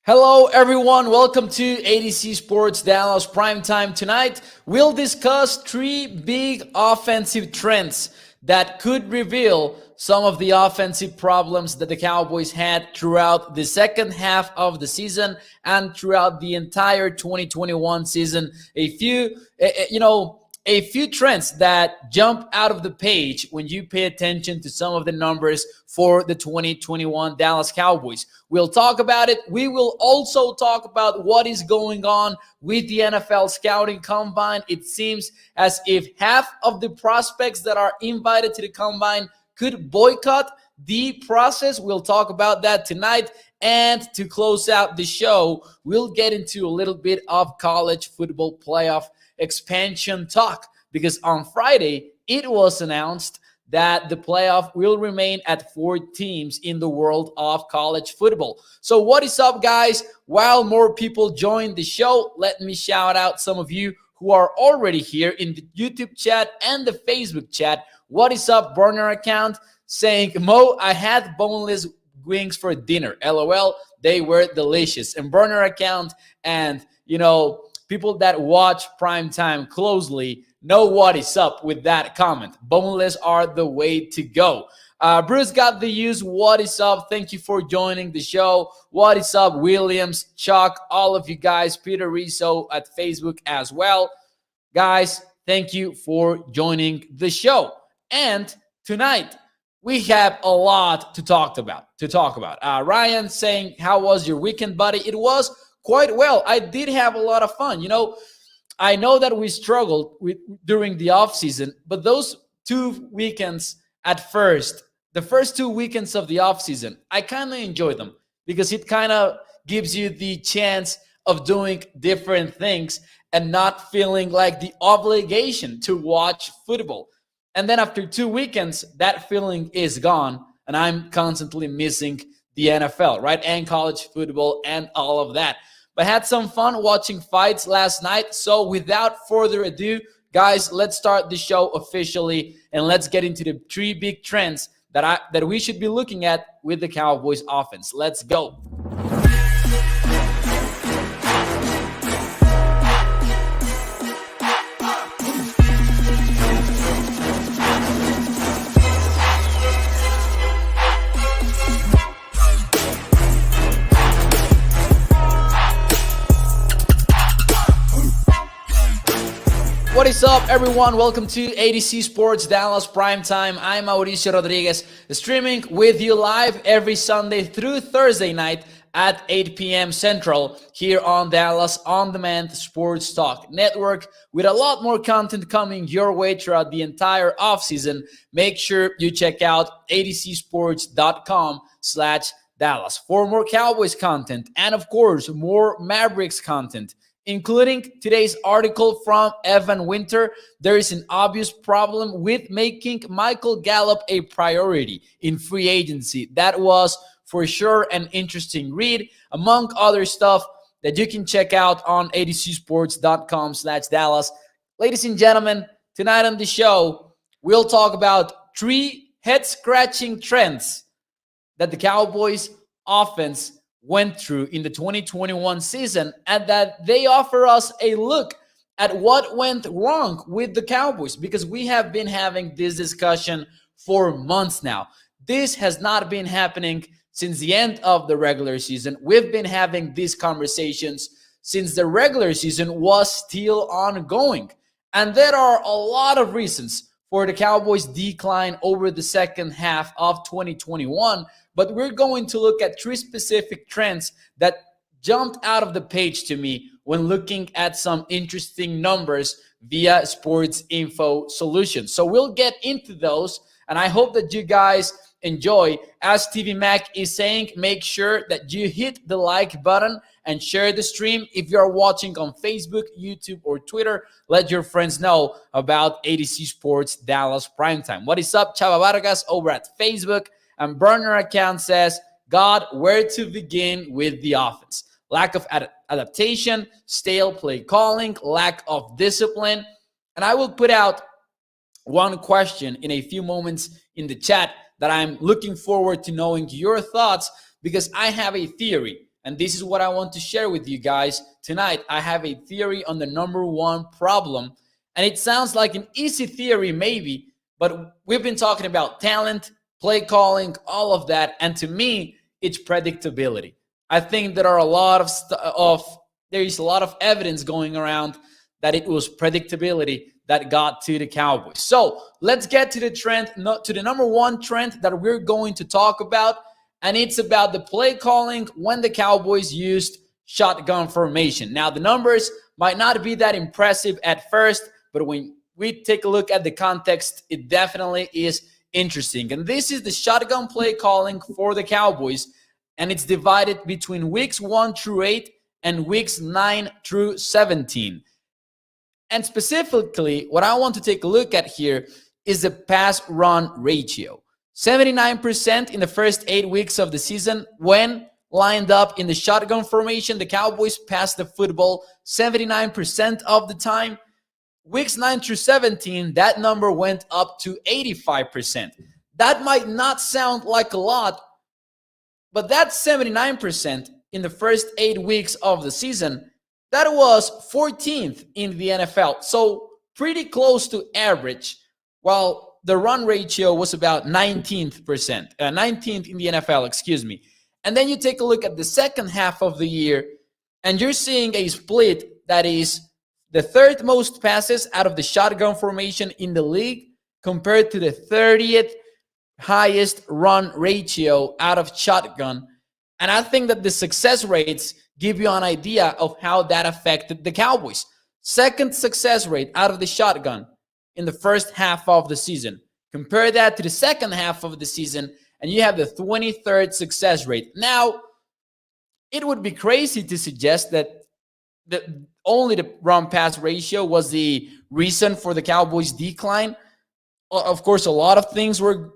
Hello, everyone. Welcome to ADC Sports Dallas Primetime. Tonight, we'll discuss three big offensive trends that could reveal some of the offensive problems that the Cowboys had throughout the second half of the season and throughout the entire 2021 season. A few trends that jump out of the page when you pay attention to some of the numbers for the 2021 Dallas Cowboys. We'll talk about it. We will also talk about what is going on with the NFL scouting combine. It seems as if half of the prospects that are invited to the combine could boycott the process. We'll talk about that tonight. And to close out the show, we'll get into a little bit of college football playoff expansion talk, because on Friday it was announced that the playoff will remain at 4 teams in the world of college football. So what is up, guys? While more people join the show, let me shout out some of you who are already here in the YouTube chat and the Facebook chat. What is up, burner account, saying, Mo, I had boneless wings for dinner. LOL, they were delicious. And burner account and, people that watch Primetime closely know what is up with that comment. Boneless are the way to go. Bruce got the use. What is up? Thank you for joining the show. What is up, Williams, Chuck, all of you guys, Peter Rizzo at Facebook as well. Guys, thank you for joining the show. And tonight, we have a lot to talk about. Ryan saying, how was your weekend, buddy? It was quite well. I did have a lot of fun. I know that we struggled during the off season, but those 2 weekends the first 2 weekends of the off season, I kind of enjoyed them because it kind of gives you the chance of doing different things and not feeling like the obligation to watch football. And then after 2 weekends, that feeling is gone, and I'm constantly missing the NFL, right? And college football and all of that. But had some fun watching fights last night. So without further ado, guys, let's start the show officially and let's get into the 3 big trends that we should be looking at with the Cowboys offense. Let's go. What is up, everyone? Welcome to ADC Sports Dallas Primetime. I'm Mauricio Rodríguez, streaming with you live every Sunday through Thursday night at 8 p.m. Central here on Dallas On Demand Sports Talk Network, with a lot more content coming your way throughout the entire offseason. Make sure you check out adcsports.com/Dallas for more Cowboys content and, of course, more Mavericks content, including today's article from Evan Winter. There is an obvious problem with making Michael Gallup a priority in free agency. That was for sure an interesting read, among other stuff that you can check out on adcsports.com/Dallas. Ladies and gentlemen, tonight on the show, we'll talk about 3 head-scratching trends that the Cowboys offense went through in the 2021 season, and that they offer us a look at what went wrong with the Cowboys, because we have been having this discussion for months now. This has not been happening since the end of the regular season. We've been having these conversations since the regular season was still ongoing. And there are a lot of reasons for the Cowboys' decline over the second half of 2021. But we're going to look at 3 specific trends that jumped out of the page to me when looking at some interesting numbers via Sports Info Solutions. So we'll get into those, and I hope that you guys enjoy. As TV Mac is saying, make sure that you hit the like button and share the stream. If you're watching on Facebook, YouTube, or Twitter, let your friends know about ADC Sports Dallas Primetime. What is up, Chava Vargas over at Facebook? And burner account says, God, where to begin with the offense? Lack of adaptation, stale play calling, lack of discipline. And I will put out one question in a few moments in the chat that I'm looking forward to knowing your thoughts, because I have a theory And this is what I want to share with you guys tonight. I have a theory on the number one problem. And it sounds like an easy theory, maybe, but we've been talking about talent, play calling, all of that. And to me, it's predictability. I think there are a lot there is a lot of evidence going around that it was predictability that got to the Cowboys. So let's get to the trend, to the number one trend that we're going to talk about. And it's about the play calling when the Cowboys used shotgun formation. Now, the numbers might not be that impressive at first, but when we take a look at the context, it definitely is interesting. And this is the shotgun play calling for the Cowboys, and it's divided between weeks 1 through 8 and weeks 9 through 17. And specifically, what I want to take a look at here is the pass-run ratio. 79% in the first 8 weeks of the season when lined up in the shotgun formation. The Cowboys passed the football 79% of the time. Weeks 9 through 17, that number went up to 85%. That might not sound like a lot, but that's 79% in the first 8 weeks of the season. That was 14th in the NFL. So pretty close to average, while the run ratio was about 19th in the NFL, excuse me. And then you take a look at the second half of the year, and you're seeing a split that is the third most passes out of the shotgun formation in the league compared to the 30th highest run ratio out of shotgun. And I think that the success rates give you an idea of how that affected the Cowboys. Second success rate out of the shotgun in the first half of the season. Compare that to the second half of the season, and you have the 23rd success rate. Now, it would be crazy to suggest that only the run-pass ratio was the reason for the Cowboys' decline. Of course, a lot of things were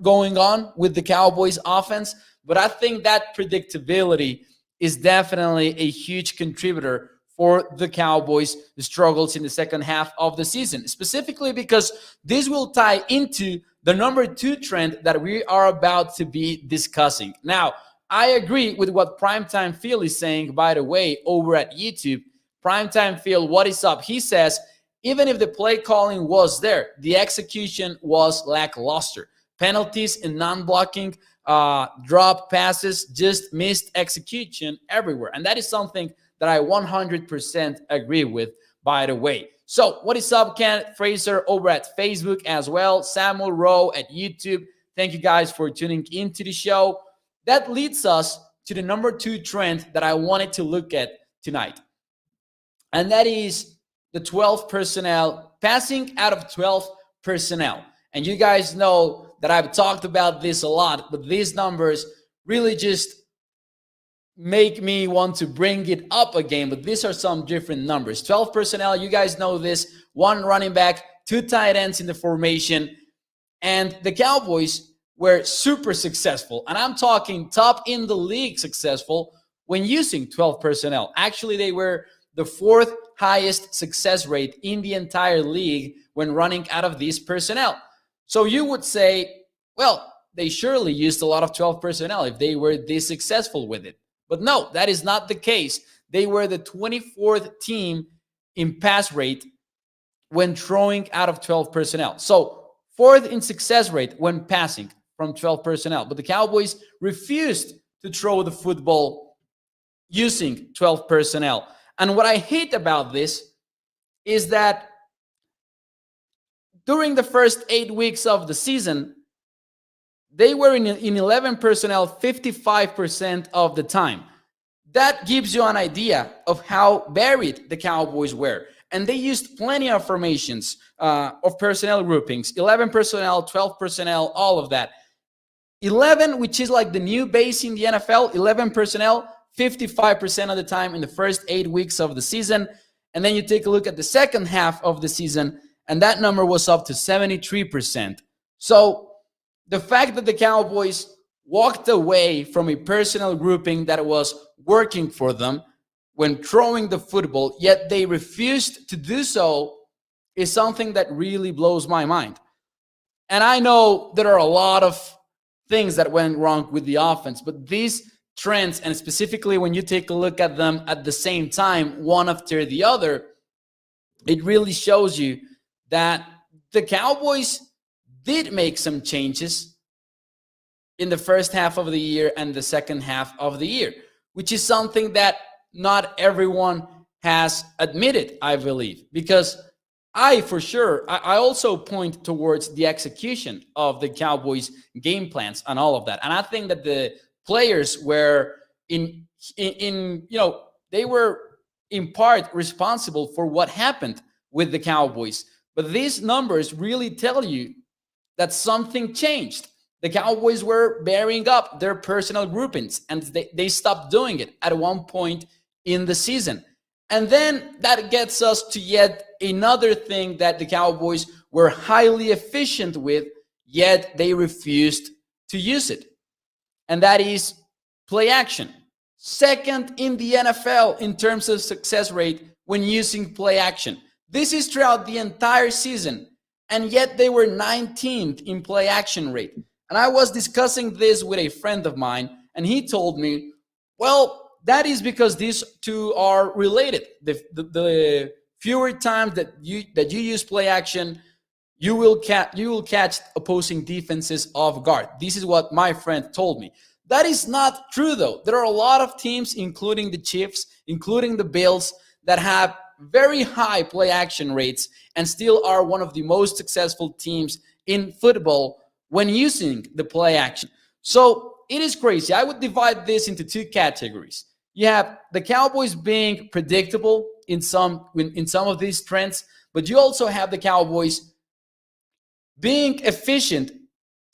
going on with the Cowboys' offense, but I think that predictability is definitely a huge contributor for the Cowboys' struggles in the second half of the season, specifically because this will tie into the number two trend that we are about to be discussing. Now, I agree with what Primetime Phil is saying, by the way, over at YouTube. Primetime Phil, what is up? He says, even if the play calling was there, the execution was lackluster. Penalties and non-blocking, drop passes, just missed execution everywhere. And that is something that I 100% agree with, by the way. So what is up, Kenneth Fraser over at Facebook as well, Samuel Rowe at YouTube. Thank you guys for tuning into the show. That leads us to the number two trend that I wanted to look at tonight. And that is the 12 personnel, passing out of 12 personnel. And you guys know that I've talked about this a lot, but these numbers really just make me want to bring it up again. But these are some different numbers. 12 personnel, you guys know this. 1 running back, 2 tight ends in the formation. And the Cowboys were super successful. And I'm talking top in the league successful when using 12 personnel. Actually, they were the 4th highest success rate in the entire league when running out of these personnel. So you would say, well, they surely used a lot of 12 personnel if they were this successful with it. But no, that is not the case. They were the 24th team in pass rate when throwing out of 12 personnel. So 4th in success rate when passing from 12 personnel. But the Cowboys refused to throw the football using 12 personnel. And what I hate about this is that during the first 8 weeks of the season, they were in 11 personnel 55% of the time. That gives you an idea of how varied the Cowboys were. And they used plenty of formations of personnel groupings, 11 personnel, 12 personnel, all of that. 11, which is like the new base in the NFL, 11 personnel, 55% of the time in the first 8 weeks of the season. And then you take a look at the second half of the season, and that number was up to 73%. So the fact that the Cowboys walked away from a personnel grouping that was working for them when throwing the football, yet they refused to do so, is something that really blows my mind. And I know there are a lot of things that went wrong with the offense, but this trends, and specifically when you take a look at them at the same time, one after the other, it really shows you that the Cowboys did make some changes in the first half of the year and the second half of the year, which is something that not everyone has admitted, I believe, because I also point towards the execution of the Cowboys game plans and all of that. And I think that the players were they were in part responsible for what happened with the Cowboys. But these numbers really tell you that something changed. The Cowboys were bearing up their personal groupings, and they stopped doing it at one point in the season. And then that gets us to yet another thing that the Cowboys were highly efficient with, yet they refused to use it. And that is play action. Second in the NFL in terms of success rate when using play action. This is throughout the entire season, and yet they were 19th in play action rate. And I was discussing this with a friend of mine, and he told me, well, that is because these two are related. The fewer times that you use play action, you will catch opposing defenses off guard. This is what my friend told me. That is not true, though. There are a lot of teams, including the Chiefs, including the Bills, that have very high play action rates and still are one of the most successful teams in football when using the play action. So it is crazy. I would divide this into two categories. You have the Cowboys being predictable in some of these trends, but you also have the Cowboys being efficient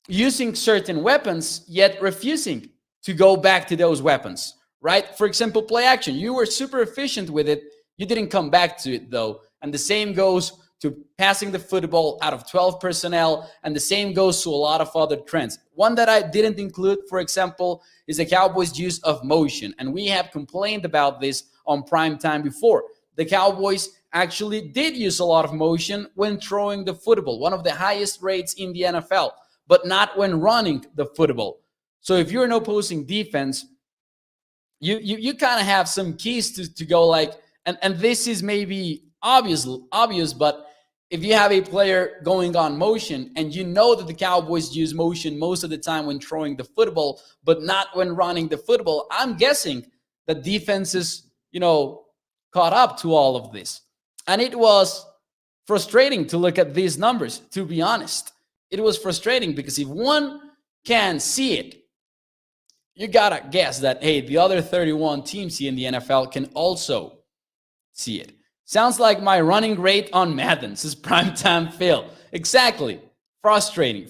using certain weapons, yet refusing to go back to those weapons, right? For example, play action. You were super efficient with it. You didn't come back to it, though. And the same goes to passing the football out of 12 personnel, and the same goes to a lot of other trends. One that I didn't include, for example, is the Cowboys' use of motion. And we have complained about this on Primetime before. The Cowboys actually did use a lot of motion when throwing the football, one of the highest rates in the NFL, but not when running the football. So if you're an opposing defense, you kind of have some keys to go like, and this is maybe obvious, but if you have a player going on motion and you know that the Cowboys use motion most of the time when throwing the football, but not when running the football, I'm guessing that defenses, caught up to all of this. And it was frustrating to look at these numbers, to be honest. It was frustrating because if one can see it, you gotta guess that, hey, the other 31 teams here in the NFL can also see it. Sounds like my running rate on Madden. This is Primetime Phil. Exactly. Frustrating.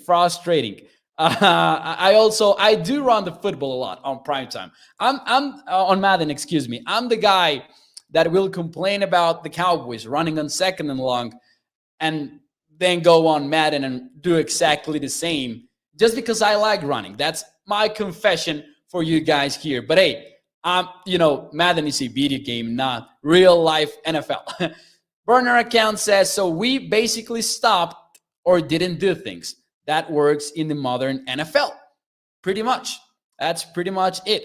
I do run the football a lot on Primetime. I'm on Madden, excuse me. I'm the guy that will complain about the Cowboys running on second and long and then go on Madden and do exactly the same just because I like running. That's my confession for you guys here. But hey, Madden is a video game, not real life NFL. Burner account says, so we basically stopped or didn't do things. That works in the modern NFL. Pretty much. That's pretty much it.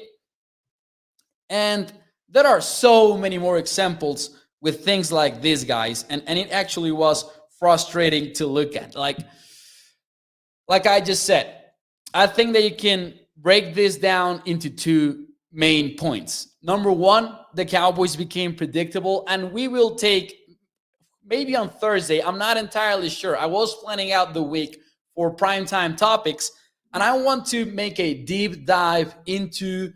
And there are so many more examples with things like this, guys. And it actually was frustrating to look at. Like I just said, I think that you can break this down into two main points. Number one, the Cowboys became predictable, and we will take maybe on Thursday. I'm not entirely sure. I was planning out the week for primetime topics, and I want to make a deep dive into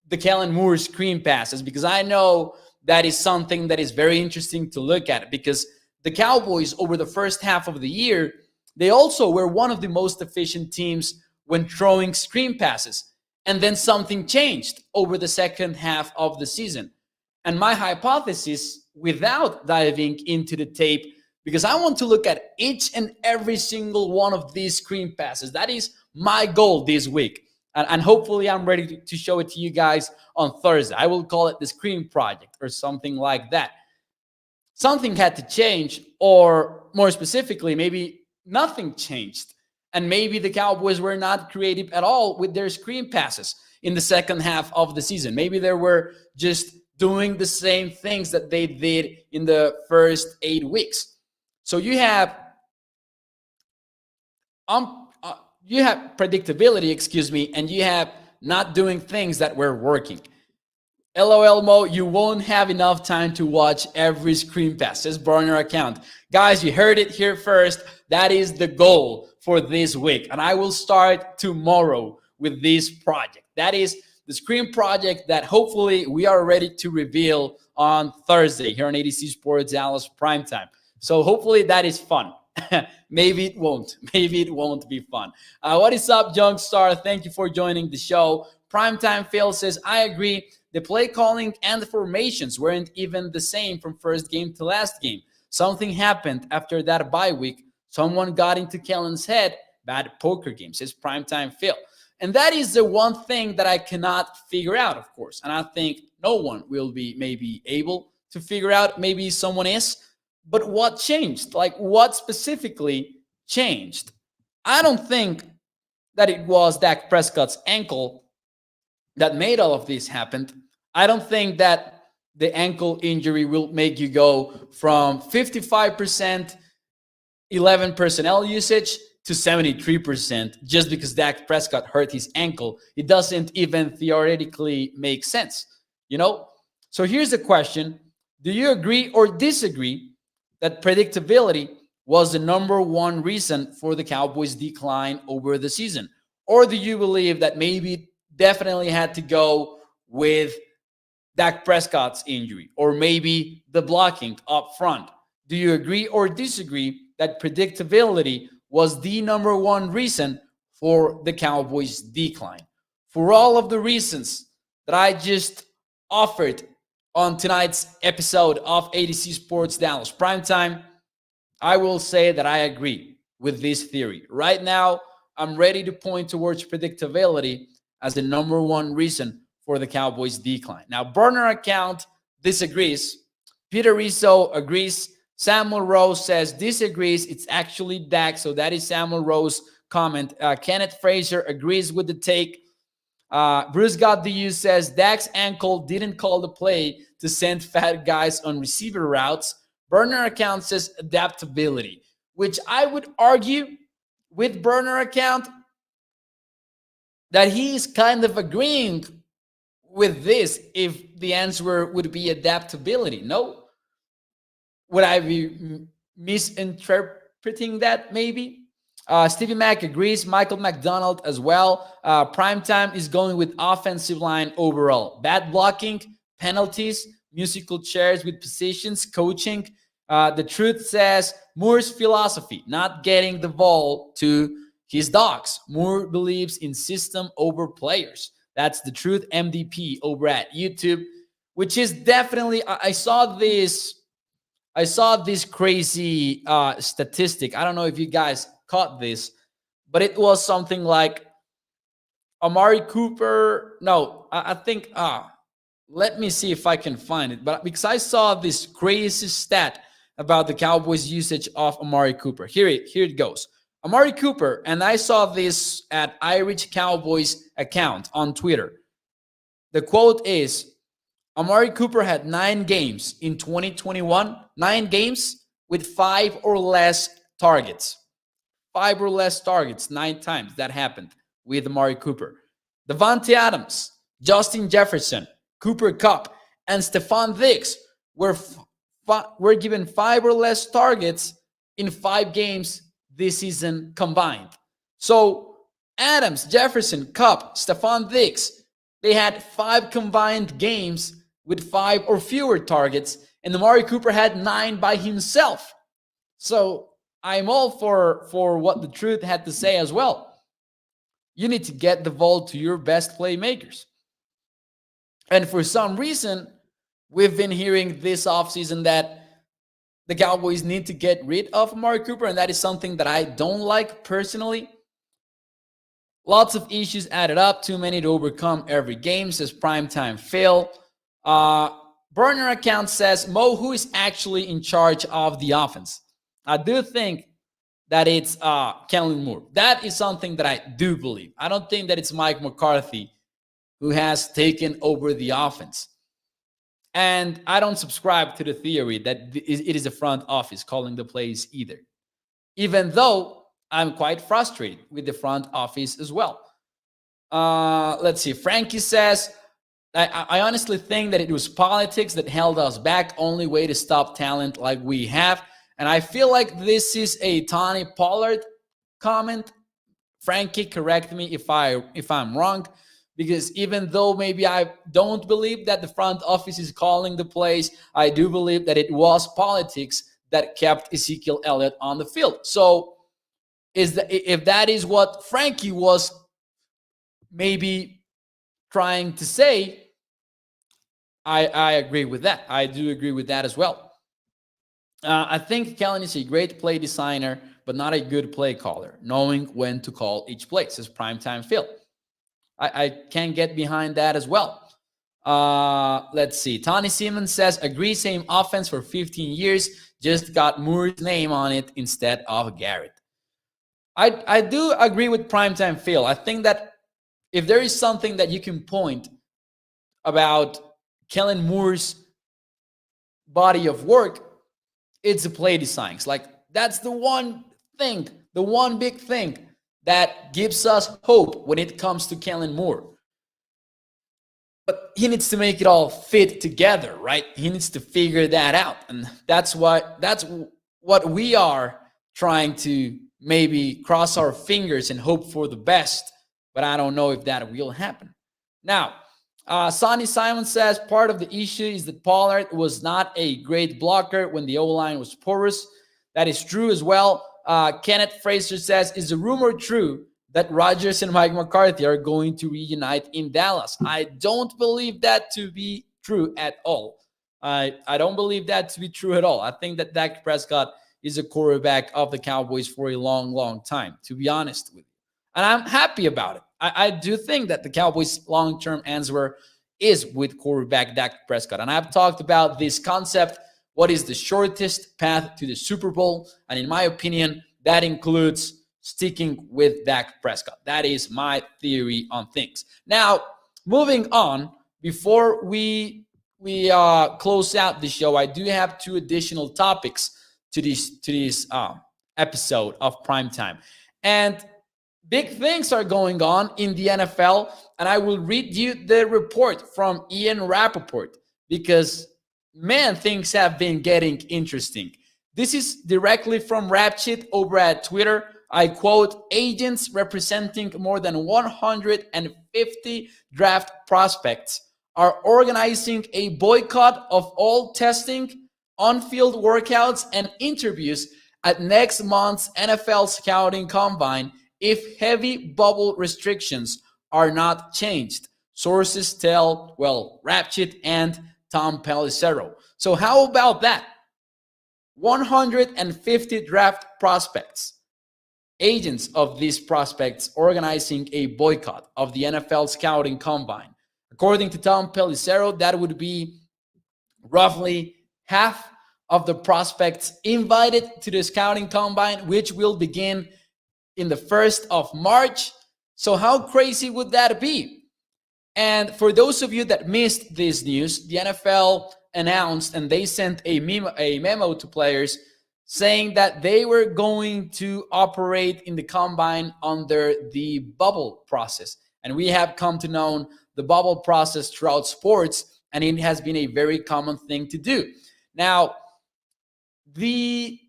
the Kellen Moore screen passes because I know that is something that is very interesting to look at because the Cowboys over the first half of the year, they also were one of the most efficient teams when throwing screen passes. And then something changed over the second half of the season. And my hypothesis, without diving into the tape, because I want to look at each and every single one of these screen passes. That is my goal this week. And hopefully I'm ready to show it to you guys on Thursday. I will call it the Screen Project or something like that. Something had to change, or more specifically, maybe nothing changed. And maybe the Cowboys were not creative at all with their screen passes. in the second half of the season. Maybe they were just doing the same things that they did in the first 8 weeks. So you have predictability, excuse me, and you have not doing things that were working. LOL Mo, you won't have enough time to watch every screen pass. Says burner account. Guys, you heard it here first. That is the goal for this week. And I will start tomorrow with this project. That is the screen project that hopefully we are ready to reveal on Thursday here on ADC Sports Dallas Primetime. So hopefully that is fun. Maybe it won't. Maybe it won't be fun. What is up, Young Star? Thank you for joining the show. Primetime Phil says, I agree. The play calling and the formations weren't even the same from first game to last game. Something happened after that bye week. Someone got into Kellen's head. Bad poker game, says Primetime Phil. And that is the one thing that I cannot figure out, of course. And I think no one will be maybe able to figure out. Maybe someone is. But what changed? Like, what specifically changed? I don't think that it was Dak Prescott's ankle that made all of this happen. I don't think that the ankle injury will make you go from 55% 11 personnel usage to 73% just because Dak Prescott hurt his ankle. It doesn't even theoretically make sense, you know? So here's the question. Do you agree or disagree that predictability was the number one reason for the Cowboys' decline over the season? Or do you believe that maybe it definitely had to go with Dak Prescott's injury or maybe the blocking up front? Do you agree or disagree that predictability was the number one reason for the Cowboys' decline? For all of the reasons that I just offered on tonight's episode of ADC Sports Dallas Primetime, I will say that I agree with this theory. Right now, I'm ready to point towards predictability as the number one reason for the Cowboys' decline. Now, burner account disagrees. Peter Rizzo agrees. Samuel Rose says disagrees. It's actually Dak. So that is Samuel Rose's comment. Kenneth Fraser agrees with the take. Bruce Got the Use says Dak's ankle didn't call the play to send fat guys on receiver routes. Burner account says adaptability, which I would argue with burner account that he is kind of agreeing with this if the answer would be adaptability. No? Would I be misinterpreting that maybe? Stevie Mack agrees. Michael McDonald as well. Primetime is going with offensive line overall. Bad blocking, penalties, musical chairs with positions, coaching. The truth says Moore's philosophy, not getting the ball to his dogs. Moore believes in system over players. That's the truth. MDP over at YouTube, which is definitely, I saw this crazy statistic. I don't know if you guys caught this, but it was something like Amari Cooper. No, I think, let me see if I can find it. But because I saw this crazy stat about the Cowboys' usage of Amari Cooper. Here it goes. Amari Cooper, and I saw this at Irish Cowboys account on Twitter. The quote is, Amari Cooper had 9 games in 2021, 9 games with 5 or less targets. 5 or less targets, 9 times that happened with Amari Cooper. Davante Adams, Justin Jefferson, Cooper Kupp, and Stephon Diggs were given 5 or less targets in 5 games this season combined. So Adams, Jefferson, Kupp, Stephon Diggs, they had 5 combined games with 5 or fewer targets, and Amari Cooper had 9 by himself. So I'm all for what the truth had to say as well. You need to get the ball to your best playmakers. And for some reason, we've been hearing this offseason that the Cowboys need to get rid of Amari Cooper, and that is something that I don't like personally. Lots of issues added up, too many to overcome every game, says Primetime Phil. Burner account says, Mo, who is actually in charge of the offense? I do think that it's Kellen Moore. That is something that I do believe. I don't think that it's Mike McCarthy who has taken over the offense. And I don't subscribe to the theory that it is the front office calling the plays either, even though I'm quite frustrated with the front office as well. Let's see. Frankie says, I honestly think that it was politics that held us back. Only way to stop talent like we have. And I feel like this is a Tony Pollard comment. Frankie, correct me if I'm wrong, because even though maybe I don't believe that the front office is calling the plays, I do believe that it was politics that kept Ezekiel Elliott on the field. So if that is what Frankie was maybe trying to say, I agree with that. I do agree with that as well. I think Kellen is a great play designer, but not a good play caller, knowing when to call each play, says Primetime Phil. I can get behind that as well. Let's see. Tony Simmons says, agree, same offense for 15 years, just got Moore's name on it instead of Garrett. I do agree with Primetime Phil. I think that if there is something that you can point about Kellen Moore's body of work, it's the play designs. Like, that's the one thing, the one big thing that gives us hope when it comes to Kellen Moore. But he needs to make it all fit together, right? He needs to figure that out. And that's what we are trying to maybe cross our fingers and hope for the best. But I don't know if that will happen. Now, Sonny Simon says part of the issue is that Pollard was not a great blocker when the O-line was porous. That is true as well. Kenneth Fraser says, is the rumor true that Rodgers and Mike McCarthy are going to reunite in Dallas? I don't believe that to be true at all. I don't believe that to be true at all. I think that Dak Prescott is a quarterback of the Cowboys for a long, long time, to be honest with you. And I'm happy about it. I do think that the Cowboys' long-term answer is with quarterback Dak Prescott. And I've talked about this concept, what is the shortest path to the Super Bowl? And in my opinion, that includes sticking with Dak Prescott. That is my theory on things. Now, moving on, before we close out the show, I do have two additional topics to this episode of Primetime. And big things are going on in the NFL, and I will read you the report from Ian Rappaport because, man, things have been getting interesting. This is directly from Rapchit over at Twitter. I quote, agents representing more than 150 draft prospects are organizing a boycott of all testing, on-field workouts, and interviews at next month's NFL Scouting Combine if heavy bubble restrictions are not changed. Sources tell, Rapchit and Tom Pelissero. So how about that? 150 draft prospects, agents of these prospects organizing a boycott of the NFL Scouting Combine. According to Tom Pelissero, that would be roughly half of the prospects invited to the Scouting Combine, which will begin in the 1st of March. So how crazy would that be? And for those of you that missed this news, the NFL announced and they sent a memo to players saying that they were going to operate in the combine under the bubble process. And we have come to know the bubble process throughout sports, and it has been a very common thing to do. Now, the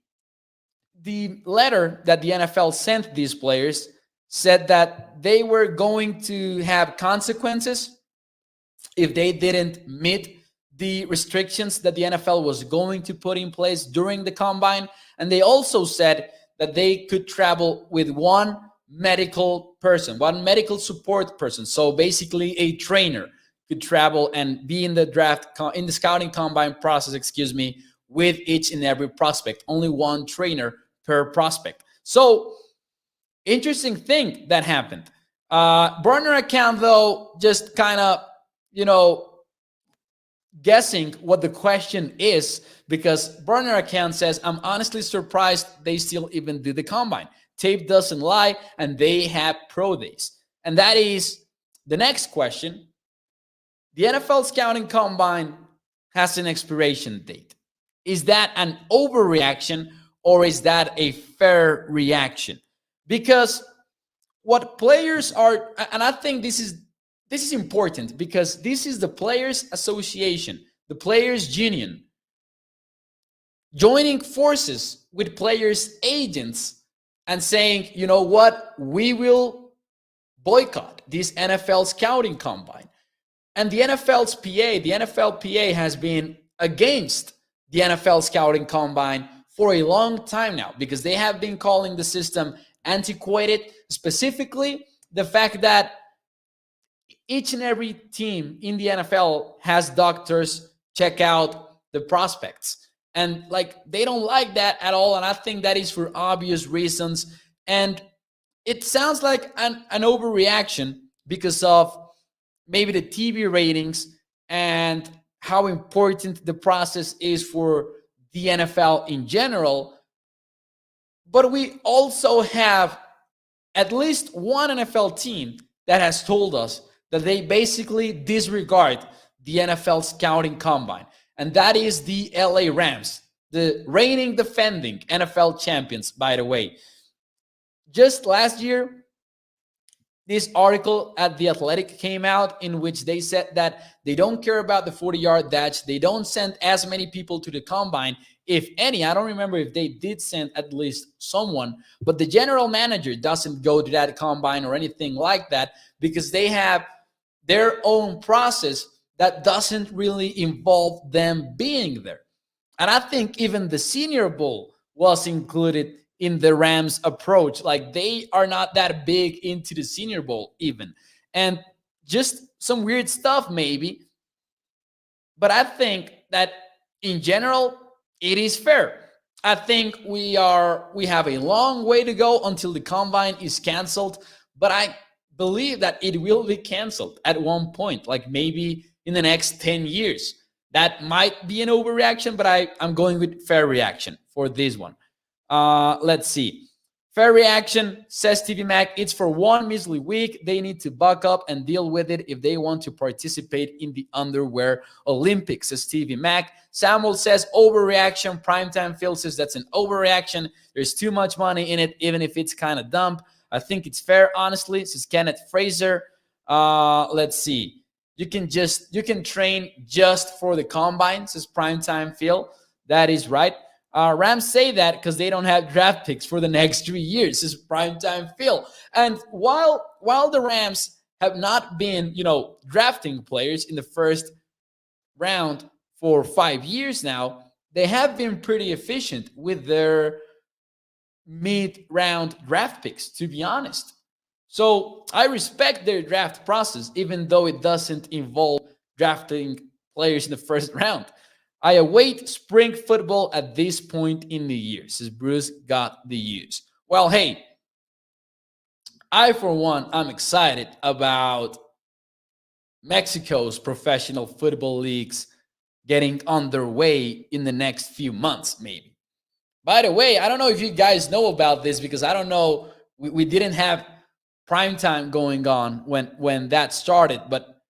letter that the NFL sent these players said that they were going to have consequences if they didn't meet the restrictions that the NFL was going to put in place during the combine. And they also said that they could travel with one medical person, one medical support person. So basically a trainer could travel and be in the scouting combine process, with each and every prospect, only one trainer per prospect. So interesting thing that happened. Burner account, though, just kind of, guessing what the question is, because Burner account says, I'm honestly surprised they still even do the combine. Tape doesn't lie, and they have pro days. And that is the next question. The NFL scouting combine has an expiration date. Is that an overreaction or is that a fair reaction? Because what players are, and I think this is important because this is the Players Association, the Players Union, joining forces with players' agents and saying, you know what, we will boycott this NFL scouting combine. And the NFLPA has been against the NFL scouting combine for a long time now because they have been calling the system antiquated, specifically the fact that each and every team in the NFL has doctors check out the prospects. And like they don't like that at all. And I think that is for obvious reasons. And it sounds like an overreaction because of maybe the TV ratings and how important the process is for the NFL in general. But we also have at least one NFL team that has told us that they basically disregard the NFL scouting combine. And that is the LA Rams, the reigning defending NFL champions, by the way. Just last year, this article at The Athletic came out in which they said that they don't care about the 40-yard dash. They don't send as many people to the combine, if any. I don't remember if they did send at least someone, but the general manager doesn't go to that combine or anything like that because they have their own process that doesn't really involve them being there. And I think even the Senior Bowl was included in the Rams approach. Like they are not that big into the Senior Bowl even. And just some weird stuff maybe. But I think that in general, it is fair. I think we have a long way to go until the combine is canceled, but I believe that it will be canceled at one point, like maybe in the next 10 years. That might be an overreaction, but I'm going with fair reaction for this one. Let's see. Fair reaction, says TV Mac. It's for one measly week. They need to buck up and deal with it if they want to participate in the Underwear Olympics, says TV Mac. Samuel says overreaction. Primetime Phil says that's an overreaction. There's too much money in it, even if it's kind of dumb. I think it's fair, honestly, says Kenneth Fraser. Let's see. You can train just for the combine, says Primetime Phil. That is right. Rams say that because they don't have draft picks for the next 3 years, says Primetime Phil. And while the Rams have not been, drafting players in the first round for 5 years now, they have been pretty efficient with their mid-round draft picks, to be honest. So I respect their draft process, even though it doesn't involve drafting players in the first round. I await spring football at this point in the year, says Bruce got the use. Well, hey, I, for one, I'm excited about Mexico's professional football leagues getting underway in the next few months, maybe. By the way, I don't know if you guys know about this because I don't know. We didn't have prime time going on when that started, but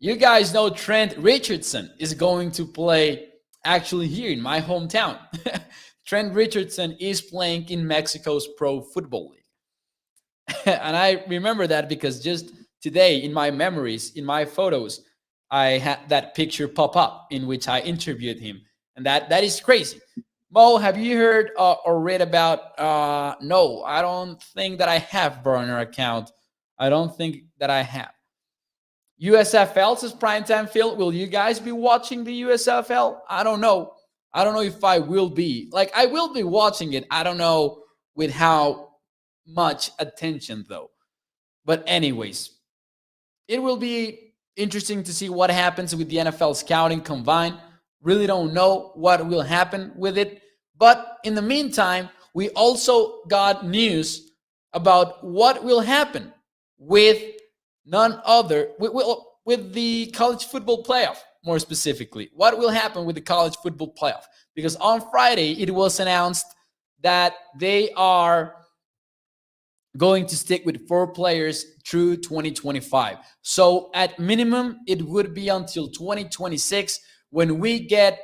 you guys know Trent Richardson is going to play actually here in my hometown. Trent Richardson is playing in Mexico's Pro Football League. And I remember that because just today in my memories, in my photos, I had that picture pop up in which I interviewed him. And that is crazy. Mo, have you heard or read about? No, I don't think that I have burner account. I don't think that I have. USFL, says Primetime Phil. Will you guys be watching the USFL? I don't know. I don't know if I will be. Like, I will be watching it. I don't know with how much attention, though. But anyways, it will be interesting to see what happens with the NFL scouting combine. Really don't know what will happen with it. But in the meantime, we also got news about what will happen with none other, with the college football playoff, more specifically. What will happen with the college football playoff? Because on Friday, it was announced that they are going to stick with 4 players through 2025. So at minimum, it would be until 2026 when we get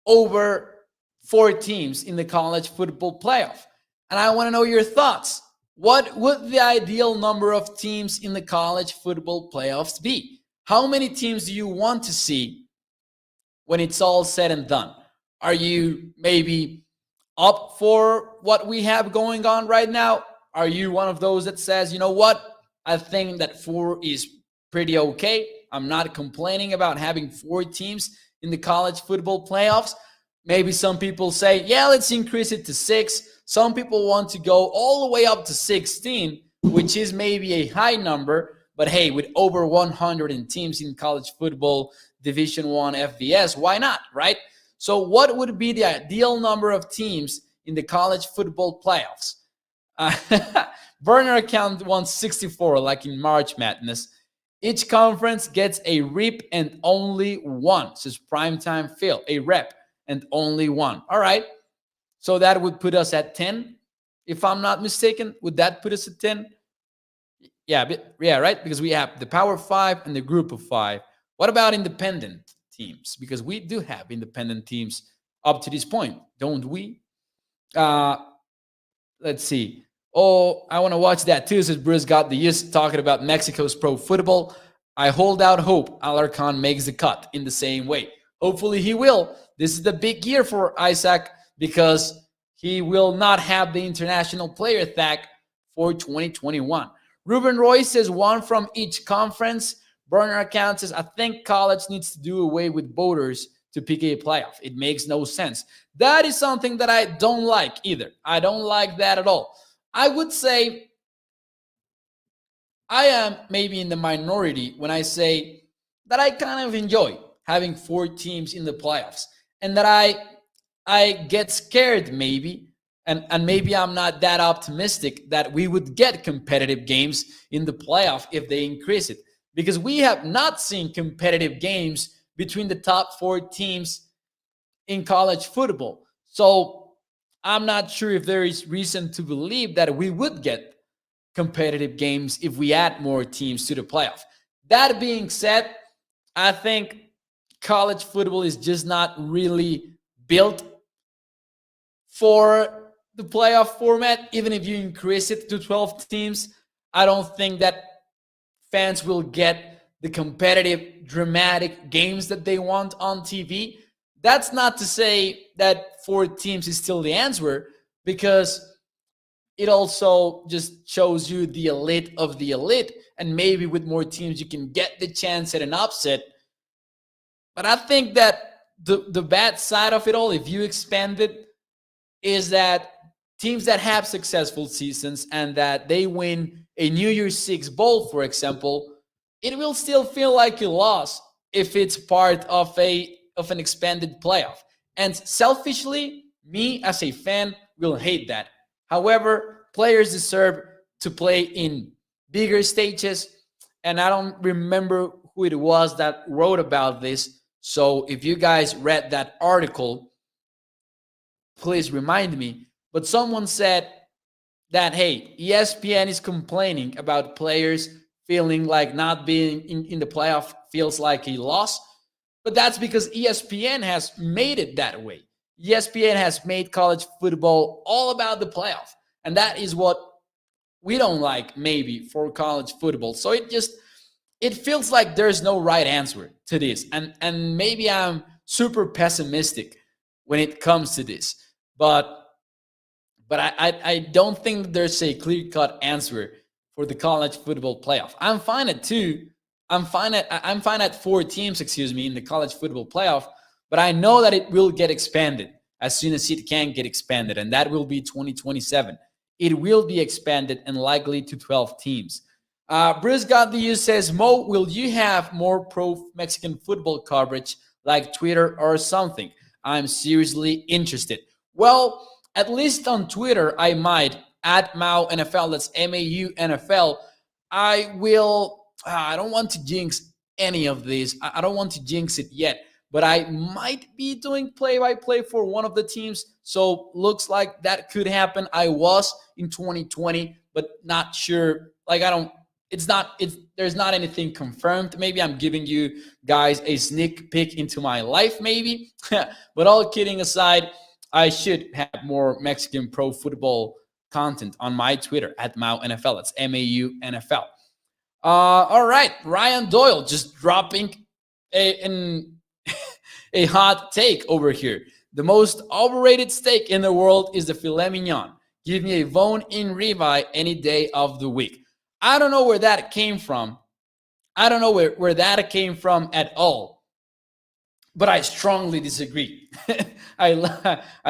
over 4 teams in the college football playoff. And I want to know your thoughts. What would the ideal number of teams in the college football playoffs be? How many teams do you want to see when it's all said and done? Are you maybe up for what we have going on right now? Are you one of those that says, you know what? I think that 4 is pretty okay. I'm not complaining about having 4 teams in the college football playoffs. Maybe some people say, yeah, let's increase it to 6. Some people want to go all the way up to 16, which is maybe a high number. But hey, with over 100 teams in college football, Division One FBS, why not, right? So what would be the ideal number of teams in the college football playoffs? Burner account wants 64, like in March Madness. Each conference gets a rep and only one. Says Primetime Phil, a rep and only one. All right. So that would put us at 10. If I'm not mistaken, would that put us at 10? Yeah, right? Because we have the Power 5 and the Group of 5. What about independent teams? Because we do have independent teams up to this point, don't we? Let's see. Oh, I want to watch that too, says Bruce got the use talking about Mexico's pro football. I hold out hope Alarcon makes the cut in the same way. Hopefully he will. This is the big year for Isaac because he will not have the international player tag for 2021. Ruben Roy says 1 from each conference. Burner account says, I think college needs to do away with voters to pick a playoff. It makes no sense. That is something that I don't like either. I don't like that at all. I would say I am maybe in the minority when I say that I kind of enjoy having 4 teams in the playoffs and that I get scared maybe and maybe I'm not that optimistic that we would get competitive games in the playoff if they increase it, because we have not seen competitive games between the top 4 teams in college football. So I'm not sure if there is reason to believe that we would get competitive games if we add more teams to the playoff. That being said, I think college football is just not really built for the playoff format. Even if you increase it to 12 teams, I don't think that fans will get the competitive, dramatic games that they want on TV. That's not to say that 4 teams is still the answer, because it also just shows you the elite of the elite. And maybe with more teams, you can get the chance at an upset. But I think that the bad side of it all, if you expand it, is that teams that have successful seasons and that they win a New Year's Six bowl, for example, it will still feel like a loss if it's part of an expanded playoff. And selfishly, me as a fan will hate that. However, players deserve to play in bigger stages. And I don't remember who it was that wrote about this. So if you guys read that article, please remind me. But someone said that, hey, ESPN is complaining about players feeling like not being in the playoff feels like a loss. But that's because ESPN has made it that way. ESPN has made college football all about the playoff. And that is what we don't like, maybe, for college football. So it feels like there's no right answer to this. And maybe I'm super pessimistic when it comes to this. But I don't think there's a clear-cut answer for the college football playoff. I'm fine at 2. I'm fine at 4 teams, in the college football playoff. But I know that it will get expanded as soon as it can get expanded, and that will be 2027. It will be expanded and likely to 12 teams. Bruce Got the Use says, Mo, will you have more pro-Mexican football coverage like Twitter or something? I'm seriously interested. Well, at least on Twitter, I might. At Mau NFL, that's MAU NFL. I will. I don't want to jinx any of this. I don't want to jinx it yet. but I might be doing play-by-play for one of the teams. So looks like that could happen. I was in 2020, but not sure. Like there's not anything confirmed. Maybe I'm giving you guys a sneak peek into my life, maybe. But all kidding aside, I should have more Mexican pro football content on my Twitter at MauNFL. That's MAUNFL. All right, Ryan Doyle just dropping a hot take over here. The most overrated steak in the world is the filet mignon. Give me a bone-in ribeye any day of the week. I don't know where that came from. I don't know where that came from at all. But I strongly disagree. I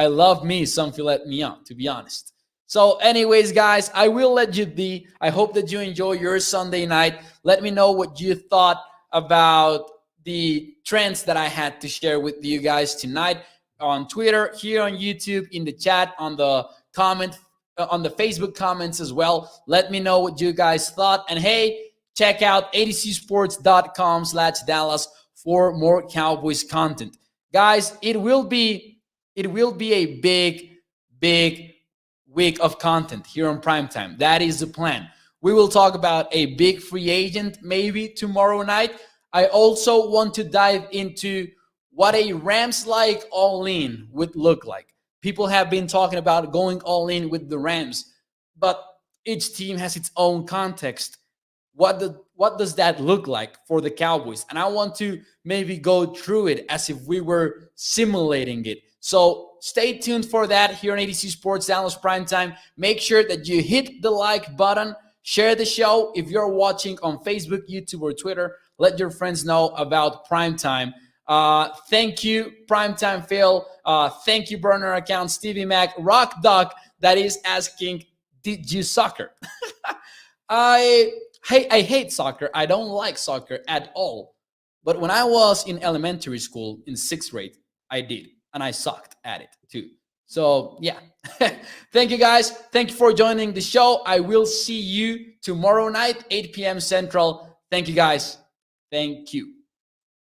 love me some filet mignon, to be honest. So anyways, guys, I will let you be. I hope that you enjoy your Sunday night. Let me know what you thought about the trends that I had to share with you guys tonight on Twitter, here on YouTube, in the chat, on the comment, on the Facebook comments as well. Let me know what you guys thought. And hey, check out adcsports.com/Dallas for more Cowboys content. Guys, it will be a big week of content here on Primetime. That is the plan. We will talk about a big free agent maybe tomorrow night. I also want to dive into what a Rams-like all-in would look like. People have been talking about going all-in with the Rams, but each team has its own context. What does that look like for the Cowboys? And I want to maybe go through it as if we were simulating it. So stay tuned for that here on ADC Sports Dallas Primetime. Make sure that you hit the like button. Share the show. If you're watching on Facebook, YouTube, or Twitter, let your friends know about Primetime. Thank you, Primetime Phil. Thank you, burner account, Stevie Mac, Rock Duck, that is asking, did you soccer? I hate soccer. I don't like soccer at all. But when I was in elementary school in 6th grade, I did. And I sucked at it too. So yeah. Thank you guys. Thank you for joining the show. I will see you tomorrow night, 8 p.m. Central. Thank you guys. Thank you.